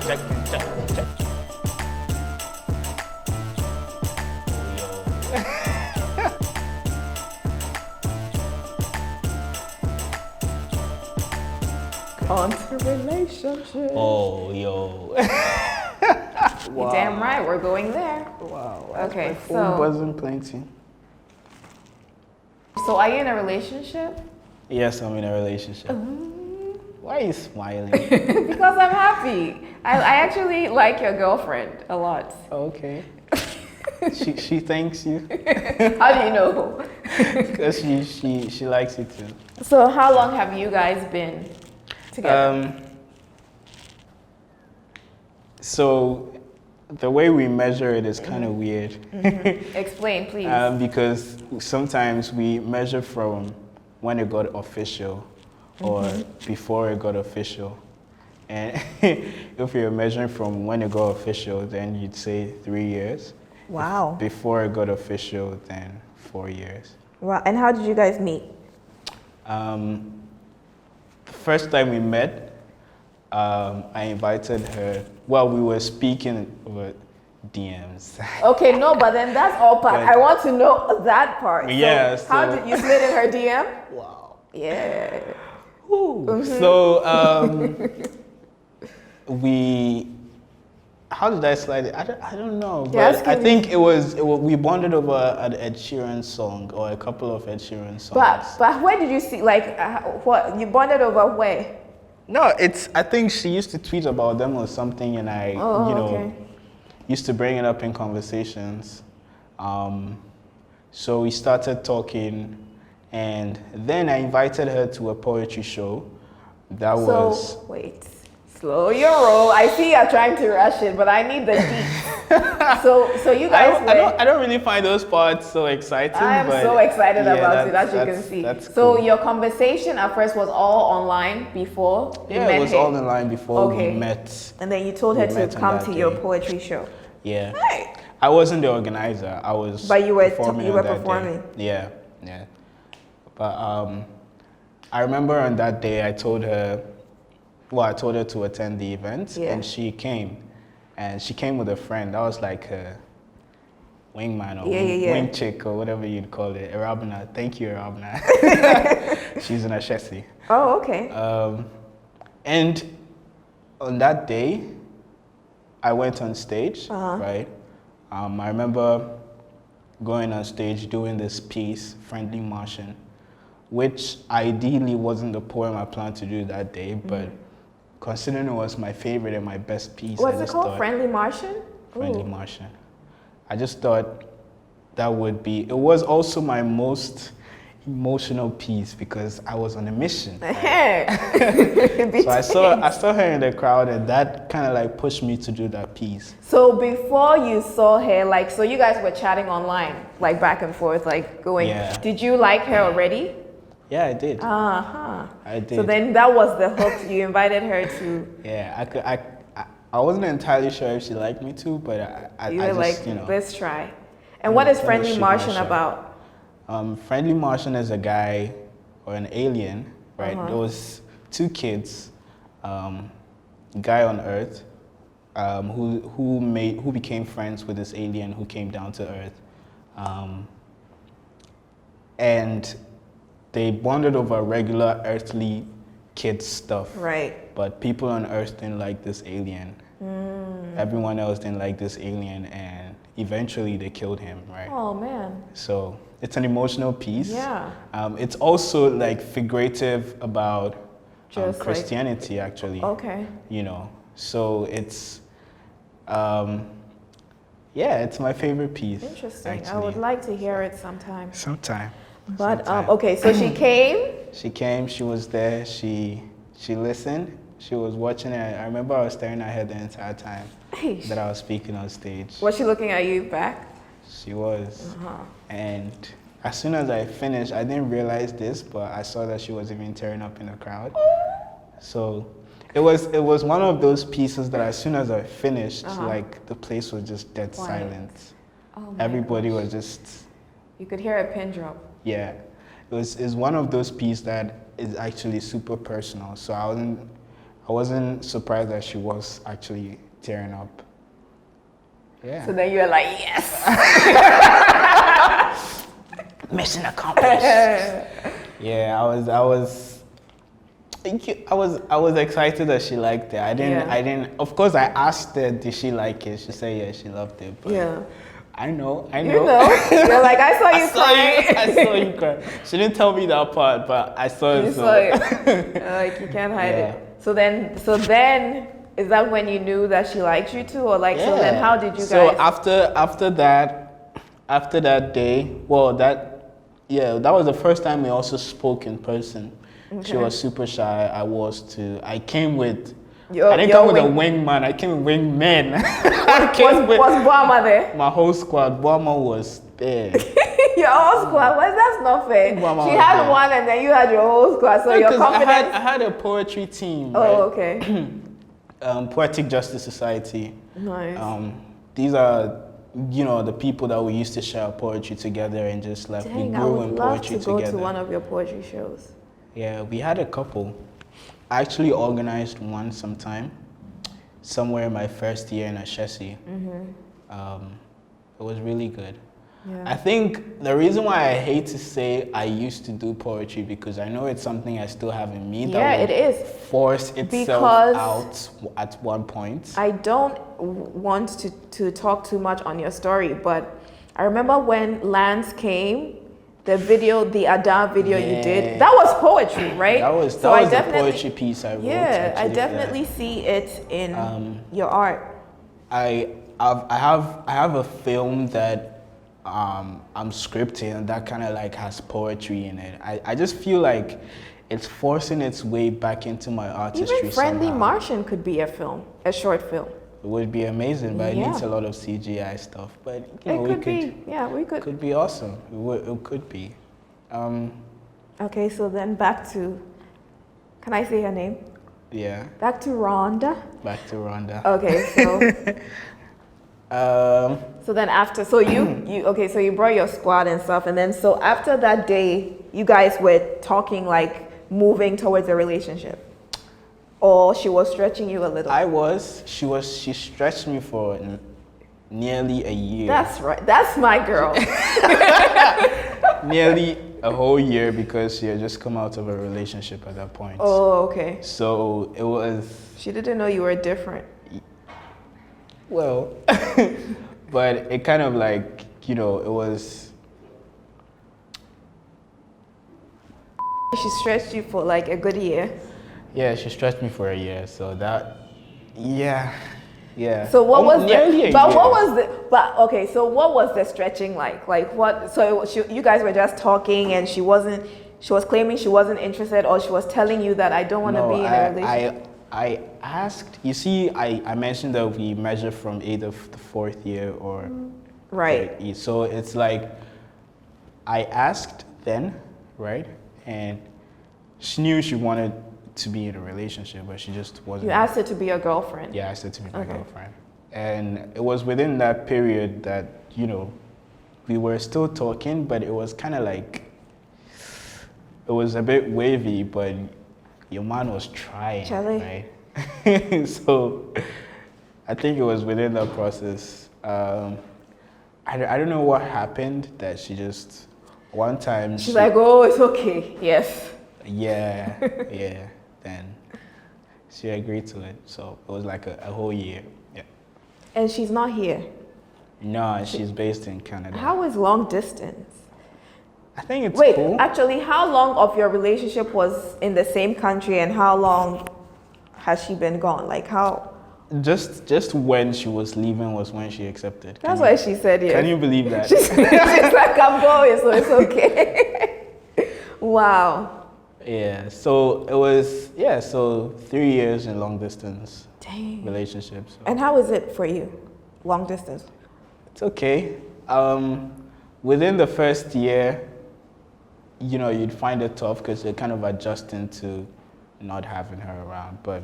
check, check, check. On to relationship. Oh, yo. You're damn right, we're going there. Wow. Okay, My phone so wasn't plenty. are you in a relationship? Yes, I'm in a relationship. Why are you smiling? Because I'm happy. I actually like your girlfriend a lot. Okay. She thanks you How do you know? because she likes you too. So how long have you guys been together? So the way we measure it is kind of weird. Explain, please. Because sometimes we measure from when it got official or before it got official. And if you're measuring from when it got official, then you'd say 3 years. Wow. Before it got official, then 4 years. Wow. And how did you guys meet? The first time we met, I invited her. Well, we were speaking over DMs. Okay, no, but then that's all part. But- I want to know that part. So Yeah, how so- did you slid in her DM? Wow. Yeah. So how did I slide it? I don't know. Yes, But I can think we bonded over an Ed Sheeran song or a couple of Ed Sheeran songs. But where did you see, like, what, you bonded over where? No, I think she used to tweet about them or something, and I, okay. used to bring it up in conversations. So we started talking, and then I invited her to a poetry show. That was. So, wait. Slow your roll. I see you're trying to rush it, but I need the deep. So you guys I don't really find those parts so exciting. I am but so excited yeah, about it, as you that's- can see. That's So cool. your conversation at first was all online before you Yeah, met it was her? all in line before Okay. we met. And then you told her We to met on come that to your day. poetry show. Yeah. Hey. I wasn't the organizer. I was. But you were performing you on were that day. performing. Yeah, yeah. But I remember on that day I told her to attend the event, Yeah. and she came, and she came with a friend. That was like a wingman or wing chick or whatever you'd call it. Arabna. Thank you, Arabna. She's in Ashesi. Oh, okay. And on that day, I went on stage, right? I remember going on stage doing this piece, Friendly Martian, which ideally wasn't the poem I planned to do that day, but considering it was my favorite and my best piece, What's I it just called? thought, Friendly Martian? Friendly Ooh. Martian. I just thought that would be, it was also my most emotional piece because I was on a mission. Right? So I saw her in the crowd, and that kind of like pushed me to do that piece. So before you saw her, like, so you guys were chatting online, like back and forth, like going. Yeah. Did you like her already? Yeah, I did. Uh-huh. I did. So then that was the hook. You invited her to. Yeah, I wasn't entirely sure if she liked me too, but I You were just, like, you know. let's try. And what is let me Friendly shoot my Martian shot. about? Friendly Martian is a guy or an alien, right? Uh-huh. There was two kids, guy on Earth, who became friends with this alien who came down to Earth, and they bonded over regular earthly kid stuff. Right. But people on Earth didn't like this alien. Everyone else didn't like this alien, and eventually they killed him, right? Oh man. So it's an emotional piece. Yeah. It's also like figurative about Just like- Christianity, actually. Okay. You know, so it's, it's my favorite piece. Interesting. I actually. would like to hear it sometime. Sometime. But Sometime. okay, so she came. She came. She was there. She listened. She was watching it. I remember I was staring at her the entire time that I was speaking on stage. Was she looking at you back? She was. And as soon as I finished, I didn't realize this, but I saw that she was even tearing up in the crowd. So it was one of those pieces that as soon as I finished, like the place was just dead Quiet. silent. Oh my Everybody gosh. was just, You could hear a pin drop. yeah. It's one of those pieces that is actually super personal. So I wasn't I wasn't surprised that she was actually tearing up. Yeah. So then you were like, yes. Mission accomplished. Yeah, I was excited that she liked it. I didn't. Of course, I asked her, did she like it? She said, yeah, she loved it. But Yeah. I know. You know. You're like, I saw you crying. I saw you cry. She didn't tell me that part, but I saw it. You saw it. Like you can't hide it. So then, is that when you knew that she liked you too, or like? Yeah. So then, how did you guys? So after that day, well, that was the first time we also spoke in person. Okay. She was super shy. I was too. I came with. I didn't come with a wingman. I came with wingmen. Was Boama there? My whole squad. Boama was there. Your whole squad? Well, that's not fair. Boama she had one, and then you had your whole squad. So your confidence. I had a poetry team. Oh, right? Okay. Poetic Justice Society. Nice. These are, the people that we used to share poetry together and just like we grew in poetry together. I would love to go to one of your poetry shows. Yeah, we had a couple. I actually organized one sometime, somewhere in my first year in Ashesi. It was really good. Yeah. I think the reason why I hate to say I used to do poetry, because I know it's something I still have in me that it is. Force itself out at one point. I don't want to talk too much on your story, but I remember when Lance came, the Ada video you did, that was poetry, right? That was the poetry piece I wrote. Yeah, I definitely see it in your art. I have a film that I'm scripting, and that kind of like has poetry in it. I just feel like it's forcing its way back into my artistry. Even Friendly Martian could be a short film. It would be amazing, but it needs a lot of CGI stuff. But we could. Could be awesome. It could be. Okay, so then back to. Can I say her name? Yeah. Back to Rhonda. Okay, so. So then after, so you brought your squad and stuff, and then so after that day, you guys were talking like moving towards a relationship. Or she was stretching you a little? She stretched me for nearly a year. That's right. That's my girl. Nearly a whole year, because she had just come out of a relationship at that point. Oh, okay. So it was... She didn't know you were different. Well, but it kind of like, it was... She stretched you for like a good year. Yeah, she stretched me for a year, so that, yeah. So what was the stretching like? Like what? So you guys were just talking, and she was claiming she wasn't interested, or she was telling you that I don't want to be in a relationship. I asked. You see, I mentioned that we measure from the 4th year, or right. So it's like I asked then, right, and she knew she wanted to be in a relationship, but she just wasn't. You asked her to be your girlfriend? Yeah, I asked her to be my girlfriend. And it was within that period that, we were still talking, but it was kind of like, it was a bit wavy, but your man was trying, right? So I think it was within that process. I don't know what happened, that she just, one time... She's like, oh, it's okay, yes. Yeah, then she agreed to it. So it was like a whole year. Yeah. And she's not here? No, she's based in Canada. How is long distance? I think it's Wait, cool. actually, how long of your relationship was in the same country, and how long has she been gone? Like how? Just when she was leaving was when she accepted. That's why she said yes. Can you believe that? She's like, I'm going, so it's okay. Wow. Yeah, so it was, so 3 years in long distance relationships. So. And how is it for you, long distance? It's okay. Within the first year, you'd find it tough because you're kind of adjusting to not having her around. But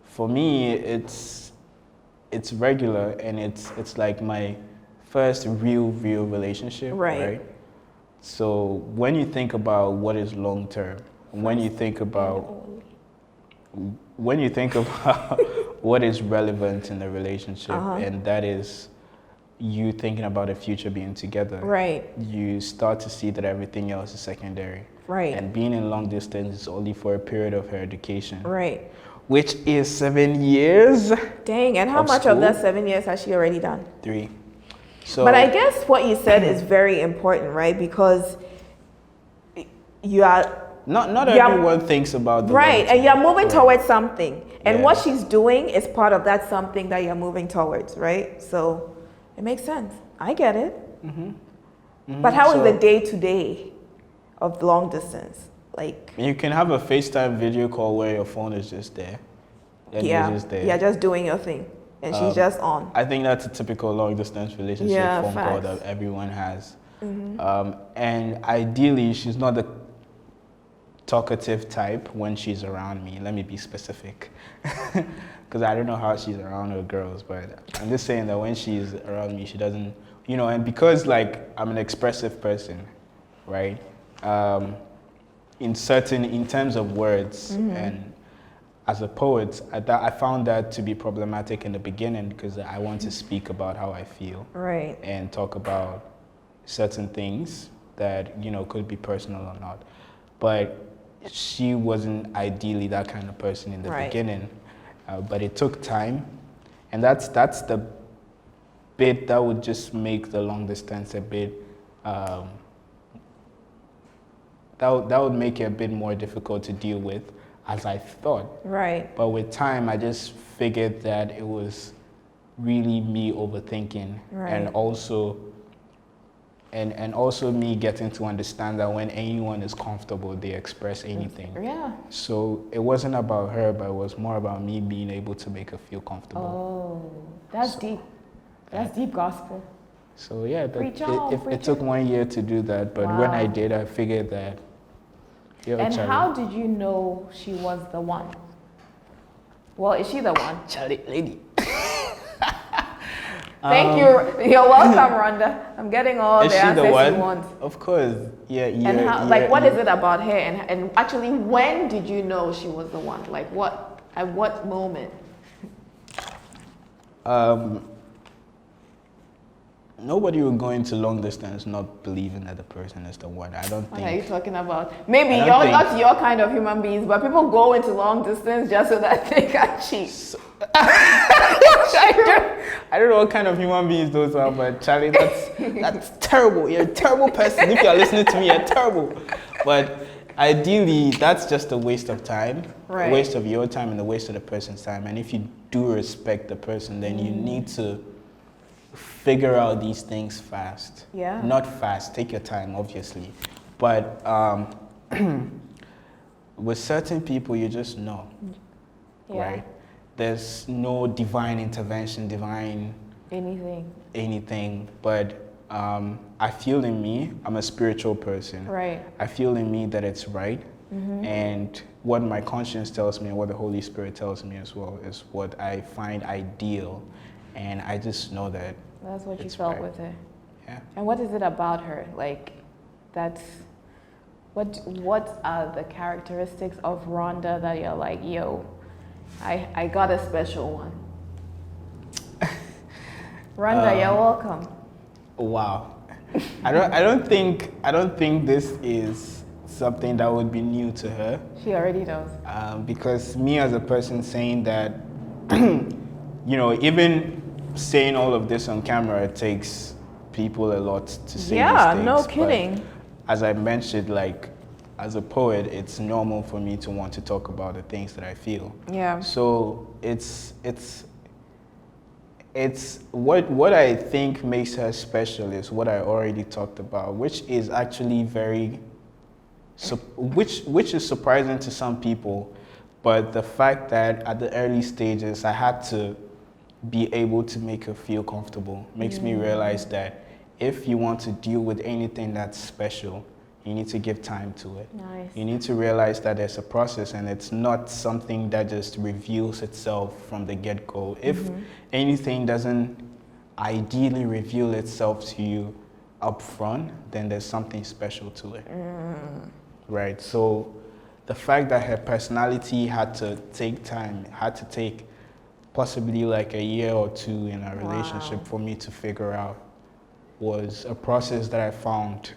for me, it's regular, and it's like my first real relationship, right? So when you think about what is long term, when you think about when you think about what is relevant in a relationship, and that is you thinking about the future being together, Right. you start to see that everything else is secondary. Right. And being in long distance is only for a period of her education. Right. Which is 7 years. Dang, and how of much of that school. 7 years has she already done? 3. So, But I guess what you said is very important, right? Because you are not Yeah. everyone thinks about the right, long and you're term. moving Right. towards something, and Yeah. what she's doing is part of that something that you're moving towards, right? So it makes sense. I get it. But how is So- the day to day of long distance? Like, You can have a FaceTime video call where your phone is just there. And yeah, you're just there. you're just doing your thing, and she's just on. I think that's a typical long distance relationship Yeah, phone call facts. that everyone has. And ideally, she's not the talkative type when she's around me. Let me be specific. Because I don't know how she's around her girls, but I'm just saying that when she's around me, she doesn't, and because like I'm an expressive person, right? In terms of words and as a poet, I found that to be problematic in the beginning because I want to speak about how I feel Right. and talk about certain things that could be personal or not. But she wasn't ideally that kind of person in the Right. beginning. But it took time, and that's the bit that would just make the long distance a bit. That would make it a bit more difficult to deal with, as I thought. Right. But with time, I just figured that it was really me overthinking, Right. and also me getting to understand that when anyone is comfortable, they express anything. Yeah. So it wasn't about her, but it was more about me being able to make her feel comfortable. Oh, that's deep. That's deep gospel. So yeah, Preach on, it preach took 1 year to do that, but when I Wow. did, I figured that. And Charlie, how did you know she was the one? Well, is she the one? Charlie, lady. Thank you. You're welcome, Rhonda. I'm getting all Is the she the answers one? you want. Of course. Yeah. And how, like, what is it about her? And actually, when did you know she was the one? Like, what? At what moment? Nobody would go into long distance not believing that the person is the one. I don't What are you think. talking about? Maybe I you're don't think- not your kind of human beings, but people go into long distance just so that they can cheat. I don't know what kind of human beings those are, but Charlie, that's terrible. You're a terrible person. If you're listening to me, you're terrible. But ideally, that's just a waste of time, Right. a waste of your time and a waste of the person's time. And if you do respect the person, then you need to figure out these things fast. Yeah. Not fast. Take your time, obviously. But with certain people, you just know, Yeah. right? There's no divine intervention, divine anything, but I feel in me, I'm a spiritual person. Right. I feel in me that it's right. And what my conscience tells me and what the Holy Spirit tells me as well is what I find ideal. And I just know that. That's what you it's felt right. with her. Yeah. And what is it about her? Like, that's what are the characteristics of Rhonda that you're like, yo, I got a special one. Rhonda, you're welcome. Wow. I don't think this is something that would be new to her. She already knows. Because me as a person saying that, even saying all of this on camera, it takes people a lot to say Yeah, these things. no But kidding. as I mentioned, like, as a poet, it's normal for me to want to talk about the things that I feel. Yeah. So it's what I think makes her special is what I already talked about, which is actually which is surprising to some people, but the fact that at the early stages I had to be able to make her feel comfortable makes me realize that if you want to deal with anything that's special, you need to give time to it. Nice. You need to realize that there's a process and it's not something that just reveals itself from the get-go. If anything doesn't ideally reveal itself to you up front, then there's something special to it. Right? So the fact that her personality had to take time, had to take possibly like a year or two in a relationship for me to figure out, was a process that I found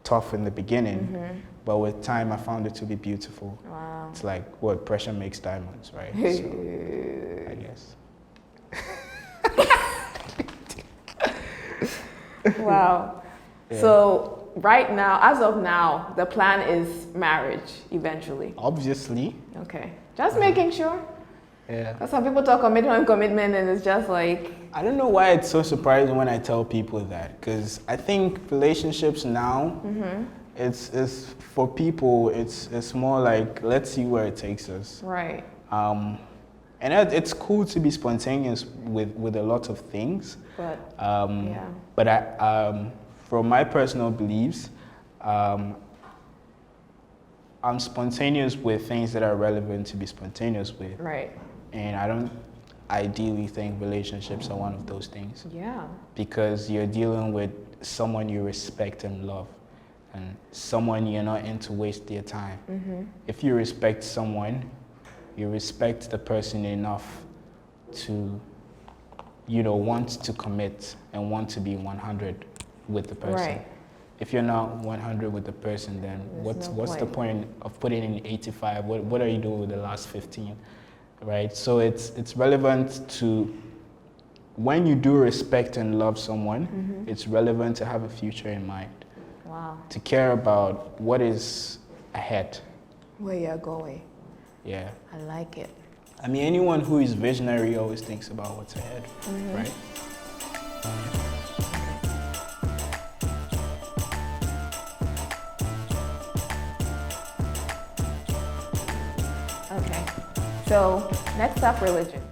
tough in the beginning, but with time I found it to be beautiful. Wow. It's like what pressure makes diamonds, right? So, I guess. Wow. Yeah. So right now, as of now, the plan is marriage eventually. Obviously. Okay. Just making sure. Yeah. Because some people talk commitment, and it's just like. I don't know why it's so surprising when I tell people that, because I think relationships now, it's for people, it's more like, let's see where it takes us. Right. And it's cool to be spontaneous with a lot of things. But yeah. But from my personal beliefs, I'm spontaneous with things that are relevant to be spontaneous with. Right. And I don't ideally think relationships are one of those things. Yeah. Because you're dealing with someone you respect and love, and someone you're not in to waste their time. If you respect someone, you respect the person enough to, want to commit and want to be 100 with the person. Right. If you're not 100 with the person, then There's what's the point of putting in 85? What are you doing with the last 15? Right? So it's relevant to, when you do respect and love someone, it's relevant to have a future in mind. Wow. To care about what is ahead. Where you're going. Yeah. I like it. I mean, anyone who is visionary always thinks about what's ahead, right? Okay. So next up, religion.